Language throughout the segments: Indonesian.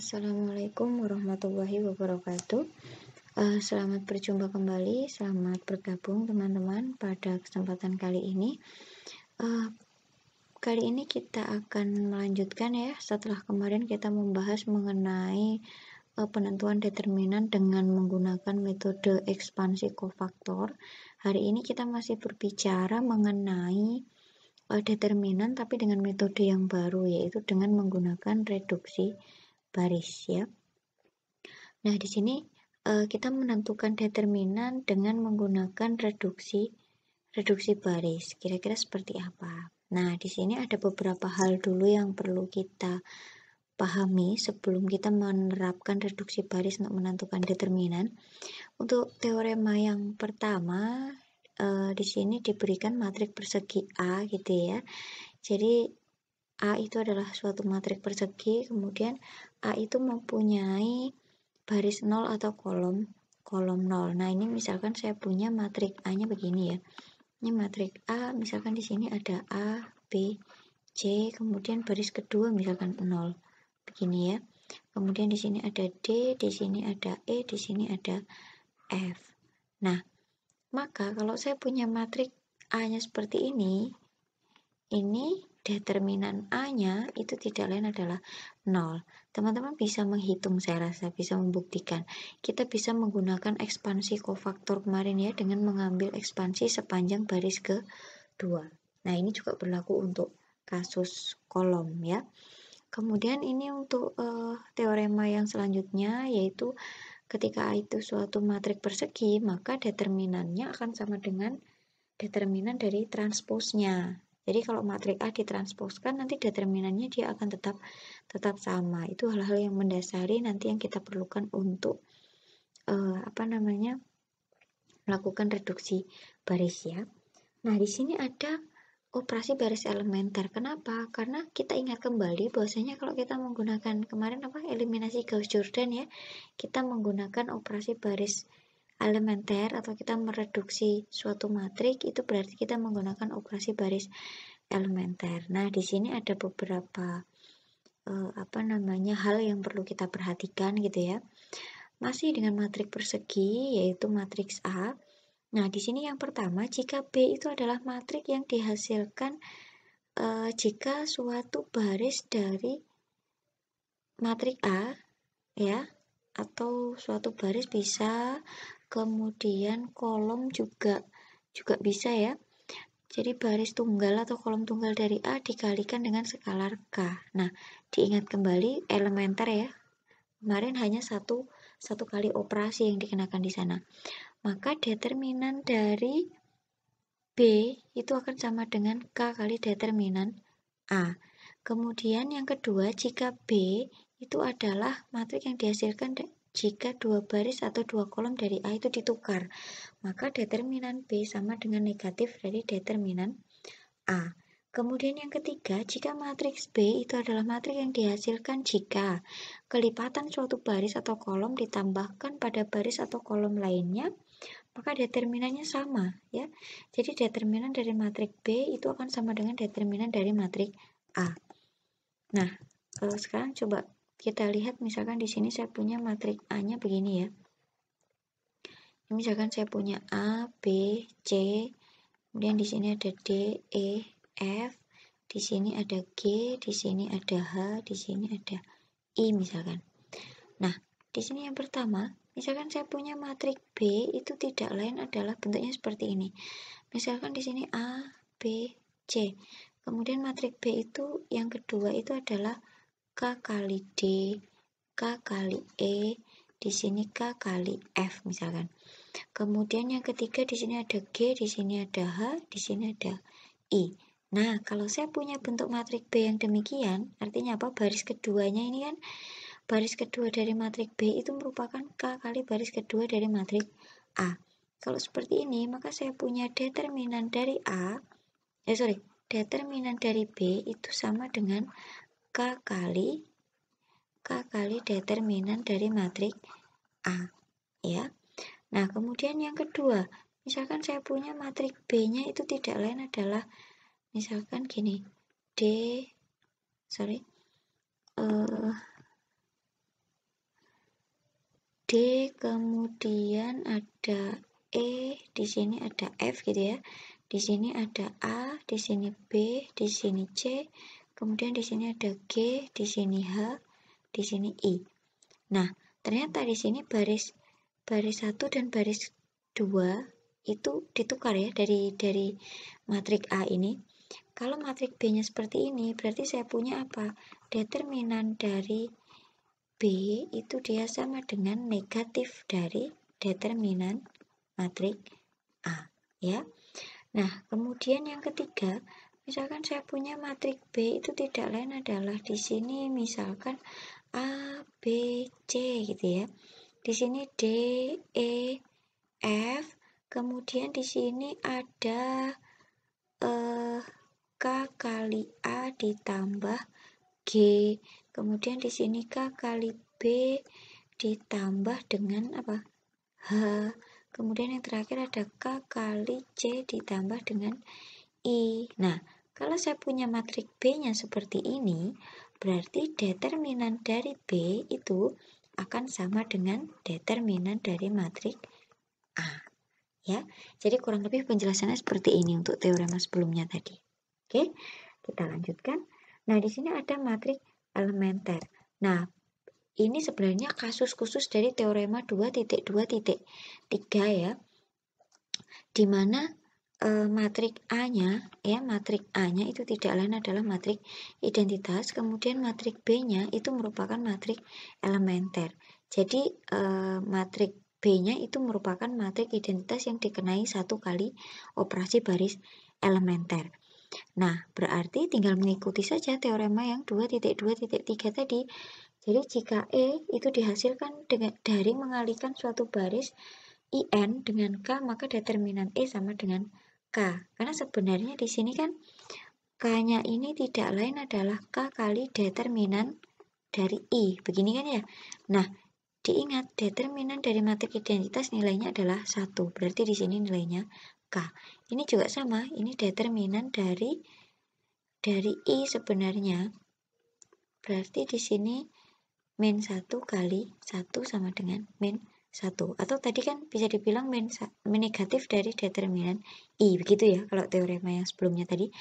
Assalamualaikum warahmatullahi wabarakatuh. Selamat berjumpa kembali, selamat bergabung teman-teman pada kesempatan kali ini. Kali ini kita akan melanjutkan ya, setelah kemarin kita membahas mengenai penentuan determinan dengan menggunakan metode ekspansi kofaktor. Hari ini kita masih berbicara mengenai determinan tapi dengan metode yang baru, yaitu dengan menggunakan reduksi baris ya. Nah, di sini kita menentukan determinan dengan menggunakan reduksi baris. Kira-kira seperti apa? Nah, di sini ada beberapa hal dulu yang perlu kita pahami sebelum kita menerapkan reduksi baris untuk menentukan determinan. Untuk teorema yang pertama, di sini diberikan matriks persegi A gitu ya. Jadi A itu adalah suatu matriks persegi, kemudian A itu mempunyai baris 0 atau kolom 0. Nah, ini misalkan saya punya matriks A-nya begini ya. Ini matriks A, misalkan di sini ada A, B, C, kemudian baris kedua misalkan 0. Begini ya. Kemudian di sini ada D, di sini ada E, di sini ada F. Nah, maka kalau saya punya matriks A-nya seperti ini determinan A-nya itu tidak lain adalah 0. Teman-teman bisa menghitung, saya rasa bisa membuktikan. Kita bisa menggunakan ekspansi kofaktor kemarin ya, dengan mengambil ekspansi sepanjang baris kedua. Nah, ini juga berlaku untuk kasus kolom ya. Kemudian ini untuk teorema yang selanjutnya, yaitu ketika A itu suatu matriks persegi, maka determinannya akan sama dengan determinan dari transposnya. Jadi kalau matriks A ditransposkan, nanti determinannya dia akan tetap sama. Itu hal-hal yang mendasari nanti yang kita perlukan untuk melakukan reduksi baris ya. Nah, di sini ada operasi baris elementer. Kenapa? Karena kita ingat kembali bahwasanya kalau kita menggunakan kemarin eliminasi Gauss-Jordan ya, kita menggunakan operasi baris elementer atau kita mereduksi suatu matriks, itu berarti kita menggunakan operasi baris elementer. Nah, di sini ada beberapa hal yang perlu kita perhatikan gitu ya. Masih dengan matriks persegi, yaitu matriks A. Nah, di sini yang pertama, jika B itu adalah matriks yang dihasilkan jika suatu baris dari matriks A ya, atau suatu baris bisa, kemudian kolom juga bisa ya. Jadi baris tunggal atau kolom tunggal dari A dikalikan dengan skalar K. Nah, diingat kembali elementer ya. Kemarin hanya satu kali operasi yang dikenakan di sana. Maka determinan dari B itu akan sama dengan K kali determinan A. Kemudian yang kedua, jika B itu adalah matriks yang dihasilkan jika dua baris atau dua kolom dari A itu ditukar, maka determinan B sama dengan negatif dari determinan A. Kemudian yang ketiga, jika matriks B itu adalah matriks yang dihasilkan jika kelipatan suatu baris atau kolom ditambahkan pada baris atau kolom lainnya, maka determinannya sama ya. Jadi determinan dari matriks B itu akan sama dengan determinan dari matriks A. Nah, sekarang coba kita lihat, misalkan di sini saya punya matriks A-nya begini ya. Misalkan saya punya A, B, C, kemudian di sini ada D, E, F, di sini ada G, di sini ada H, di sini ada I misalkan. Nah, di sini yang pertama, misalkan saya punya matriks B itu tidak lain adalah bentuknya seperti ini. Misalkan di sini A, B, C. Kemudian matriks B itu yang kedua itu adalah K kali D, K kali E, di sini K kali F misalkan. Kemudian yang ketiga di sini ada G, di sini ada H, di sini ada I. Nah, kalau saya punya bentuk matriks B yang demikian, artinya apa? Baris keduanya ini kan, baris kedua dari matriks B itu merupakan K kali baris kedua dari matriks A. Kalau seperti ini, maka saya punya determinan dari determinan dari B itu sama dengan K kali determinan dari matriks A ya. Nah, kemudian yang kedua, misalkan saya punya matriks B-nya itu tidak lain adalah misalkan gini, kemudian ada E, di sini ada F gitu ya. Di sini ada A, di sini B, di sini C, kemudian di sini ada G, di sini H, di sini I. Nah, ternyata di sini baris 1 dan baris 2 itu ditukar ya dari matrik A ini. Kalau matrik B-nya seperti ini, berarti saya punya apa? Determinan dari B itu dia sama dengan negatif dari determinan matrik A, ya. Nah, kemudian yang ketiga, misalkan saya punya matrik B itu tidak lain adalah di sini misalkan A, B, C gitu ya. Di sini D, E, F, kemudian di sini ada K kali A ditambah G, kemudian di sini K kali B ditambah dengan apa? H, kemudian yang terakhir ada K kali C ditambah dengan I. Nah, kalau saya punya matrik B-nya seperti ini, berarti determinan dari B itu akan sama dengan determinan dari matrik A. Ya, jadi kurang lebih penjelasannya seperti ini untuk teorema sebelumnya tadi. Oke, kita lanjutkan. Nah, di sini ada matrik elementer. Nah, ini sebenarnya kasus khusus dari teorema 2.2.3 ya, di mana matrik A-nya itu tidak lain adalah matrik identitas, kemudian matrik B-nya itu merupakan matrik elementer. Jadi matrik B-nya itu merupakan matrik identitas yang dikenai 1 kali operasi baris elementer. Nah, berarti tinggal mengikuti saja teorema yang 2.2.3 tadi. Jadi jika E itu dihasilkan dari mengalihkan suatu baris IN dengan K, maka determinan E sama dengan K. Karena sebenarnya di sini kan K-nya ini tidak lain adalah K kali determinan dari I. Begini kan ya. Nah, diingat determinan dari matrik identitas nilainya adalah 1. Berarti di sini nilainya K. Ini juga sama, ini determinan dari I sebenarnya. Berarti di sini min 1 kali 1 sama dengan min 1. Atau tadi kan bisa dibilang min negatif dari determinan I. Begitu ya kalau teorema yang sebelumnya tadi.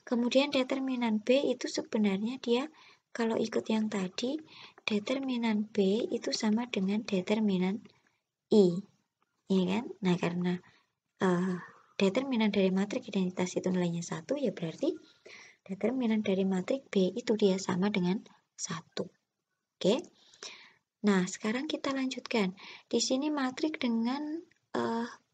Kemudian determinan B itu sebenarnya dia kalau ikut yang tadi, determinan B itu sama dengan determinan I. Ya kan? Nah, karena determinan dari matrik identitas itu nilainya 1, ya berarti determinan dari matrik B itu dia sama dengan 1. Oke. Nah, sekarang kita lanjutkan. Di sini matrik dengan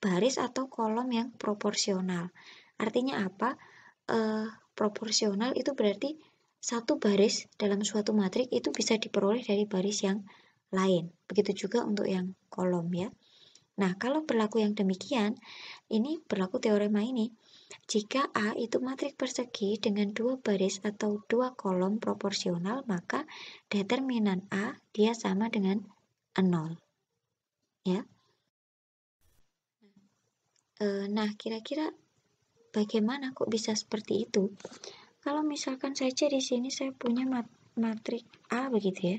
baris atau kolom yang proporsional. Artinya apa? Proporsional itu berarti satu baris dalam suatu matrik itu bisa diperoleh dari baris yang lain. Begitu juga untuk yang kolom ya. Nah, kalau berlaku yang demikian, ini berlaku teorema ini. Jika A itu matrik persegi dengan 2 baris atau 2 kolom proporsional, maka determinan A dia sama dengan 0. Ya. Nah, kira-kira bagaimana kok bisa seperti itu? Kalau misalkan saja di sini saya punya matrik A begitu ya.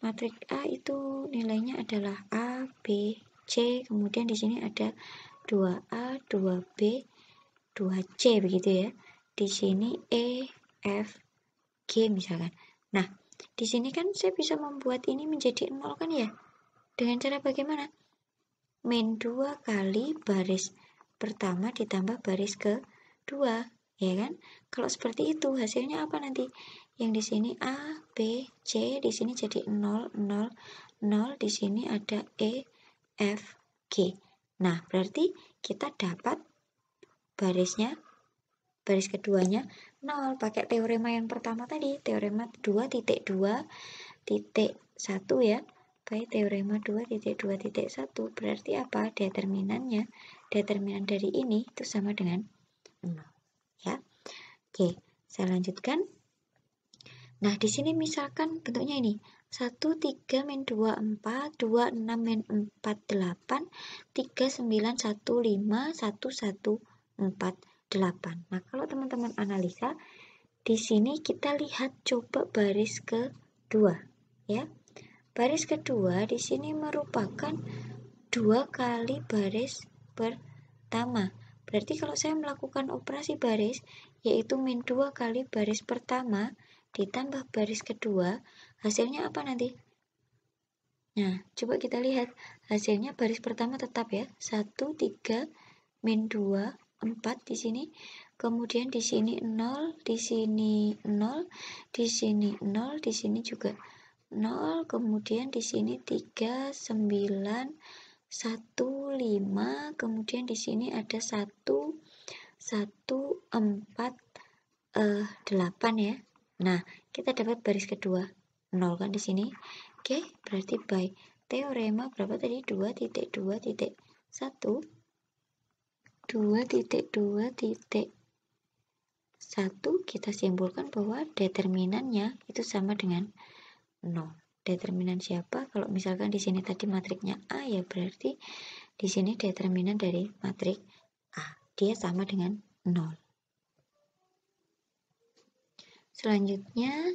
Matrik A itu nilainya adalah A, B, C, kemudian di sini ada 2A, 2B, 2C begitu ya. Di sini E, F, G misalkan. Nah, di sini kan saya bisa membuat ini menjadi 0 kan ya? Dengan cara bagaimana? Min 2 kali baris pertama ditambah baris kedua, ya kan? Kalau seperti itu hasilnya apa nanti? Yang di sini A, B, C, di sini jadi 0, 0, 0, di sini ada E, F, G. Nah, berarti kita dapat baris keduanya 0 pakai teorema yang pertama tadi, teorema 2.2.1 ya. Baik, teorema 2.2.1 berarti apa? Determinan dari ini itu sama dengan 0 ya. Oke, saya lanjutkan. Nah, di sini misalkan bentuknya ini 1, 3, min 2, 4, 2, 6, min 4, 8, 3, 9, 1, 5, 1, 1, 4, 8. Nah, kalau teman-teman analisa, di sini kita lihat coba baris kedua, ya. baris kedua di sini merupakan 2 kali baris pertama. Berarti kalau saya melakukan operasi baris, yaitu min 2 kali baris pertama ditambah baris kedua, hasilnya apa nanti? Nah, coba kita lihat. Hasilnya baris pertama tetap ya. 1, 3, min 2, 4 di sini. Kemudian di sini 0, di sini 0, di sini 0, di sini juga 0, kemudian di sini 3, 9, 1, 5, kemudian di sini ada 1, 1, 4, 8 ya. Nah, kita dapat baris kedua 0 kan di sini. Oke, berarti by teorema berapa tadi? 2.2.1 2.2.1 kita simpulkan bahwa determinannya itu sama dengan 0. Determinan siapa? Kalau misalkan di sini tadi matriknya A, ya berarti di sini determinan dari matrik A. Dia sama dengan 0. Selanjutnya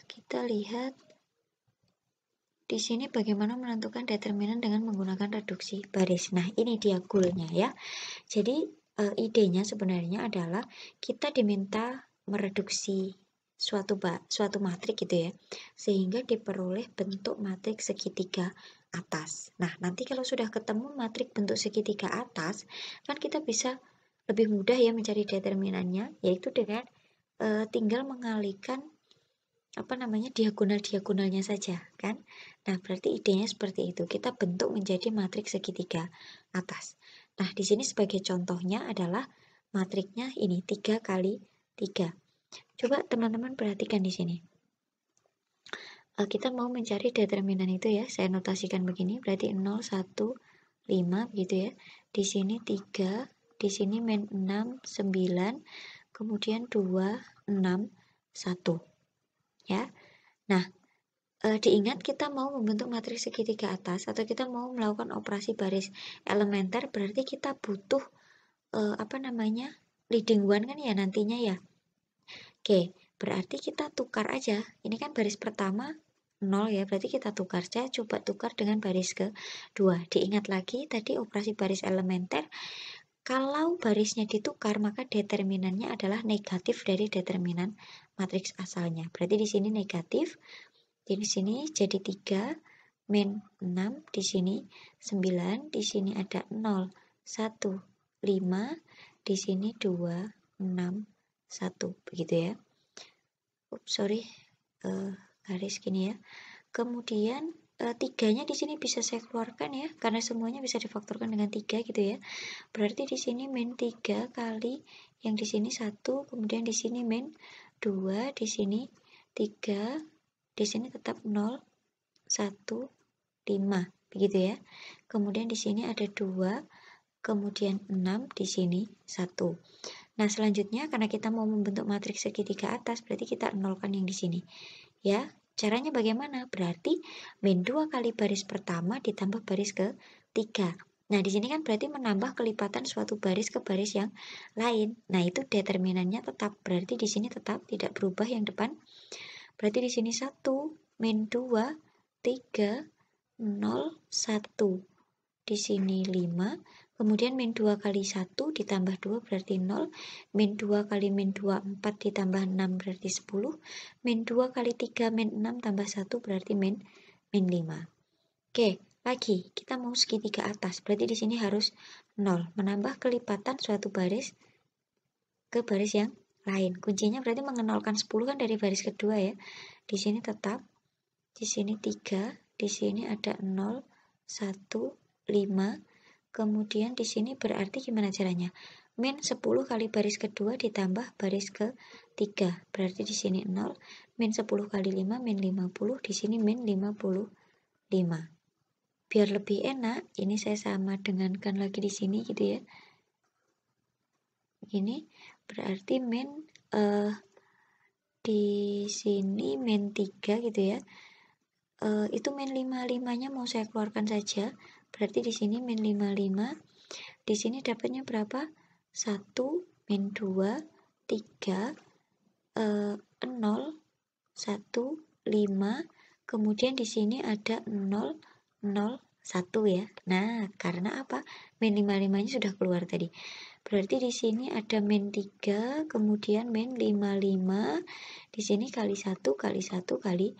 kita lihat di sini bagaimana menentukan determinan dengan menggunakan reduksi baris. Nah, ini dia goalnya ya. Jadi idenya sebenarnya adalah kita diminta mereduksi suatu matrik gitu ya, sehingga diperoleh bentuk matrik segitiga atas. Nah, nanti kalau sudah ketemu matrik bentuk segitiga atas, kan kita bisa lebih mudah ya mencari determinannya, yaitu dengan tinggal mengalihkan diagonal-diagonalnya saja kan. Nah, berarti idenya seperti itu. Kita bentuk menjadi matrik segitiga atas. Nah, di sini sebagai contohnya adalah matriknya ini 3 kali 3. Coba teman-teman perhatikan di sini. Kita mau mencari determinan itu ya. Saya notasikan begini, berarti 0, 1, 5 begitu ya. Di sini 3, di sini min 6, 9, kemudian 2, 6, 1. Ya. Nah, diingat kita mau membentuk matriks segitiga atas atau kita mau melakukan operasi baris elementer, berarti kita butuh leading one kan ya nantinya ya. Oke, berarti kita tukar aja. Ini kan baris pertama 0 ya, berarti kita tukar. Saya coba tukar dengan baris kedua. Diingat lagi tadi operasi baris elementer. Kalau barisnya ditukar, maka determinannya adalah negatif dari determinan matriks asalnya. Berarti di sini negatif. Di sini jadi 3, min 6, di sini 9, di sini ada 0, 1, 5, di sini 2, 6, 1, begitu ya. Garis gini ya. Kemudian 3-nya di sini bisa saya keluarkan ya, karena semuanya bisa difaktorkan dengan 3 gitu ya. Berarti di sini min 3 kali yang di sini 1, kemudian di sini min 2, di sini 3, di sini tetap 0, 1, 5, begitu ya. Kemudian di sini ada 2, kemudian 6, di sini 1. Nah, selanjutnya karena kita mau membentuk matriks segitiga atas, berarti kita nolkan yang di sini. Ya, caranya bagaimana? Berarti min 2 kali baris pertama ditambah baris ketiga. Nah, di sini kan berarti menambah kelipatan suatu baris ke baris yang lain. Nah, itu determinannya tetap. Berarti di sini tetap tidak berubah yang depan. Berarti di sini 1, min 2, 3, 0, 1. Di sini 5. Kemudian min 2 kali 1 ditambah 2 berarti 0. Min 2 kali min 2, 4 ditambah 6 berarti 10. Min 2 kali 3 min 6 tambah 1 berarti min 5. Oke, lagi kita mau segitiga atas. Berarti di sini harus 0. Menambah kelipatan suatu baris ke baris yang lain. Kuncinya berarti mengenolkan 10 kan dari baris kedua ya. Di sini tetap, di sini 3, di sini ada 0, 1, 5. Kemudian di sini berarti gimana caranya? Min 10 kali baris kedua ditambah baris ketiga. Berarti di sini 0, min 10 kali 5 min 50, di sini min 55. Biar lebih enak, ini saya sama dengankan lagi di sini gitu ya. Begini, berarti min di sini min 3 gitu ya. Itu min 55-nya mau saya keluarkan saja. Berarti di sini min 55. Di sini dapatnya berapa? 1, min 2, 3, 0, 1, 5, kemudian di sini ada 0, 0, 1 ya. Nah, karena apa? Min 55-nya sudah keluar tadi. Berarti di sini ada min 3, kemudian min 55, di sini kali 1 kali 1 kali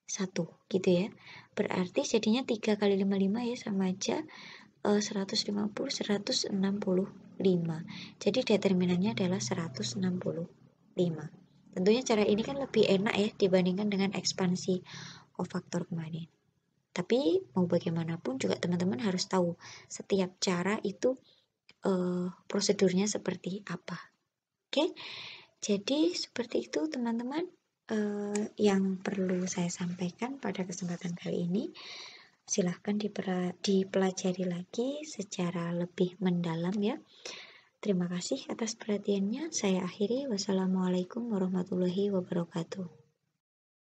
1 gitu ya. Berarti jadinya 3 kali 55 ya sama aja 150, 165. Jadi determinannya adalah 165. Tentunya cara ini kan lebih enak ya dibandingkan dengan ekspansi kofaktor kemarin. Tapi mau bagaimanapun juga teman-teman harus tahu setiap cara itu prosedurnya seperti apa. Oke, jadi seperti itu teman-teman yang perlu saya sampaikan pada kesempatan kali ini. Silahkan dipelajari lagi secara lebih mendalam ya. Terima kasih atas perhatiannya. Saya akhiri. Wassalamualaikum warahmatullahi wabarakatuh.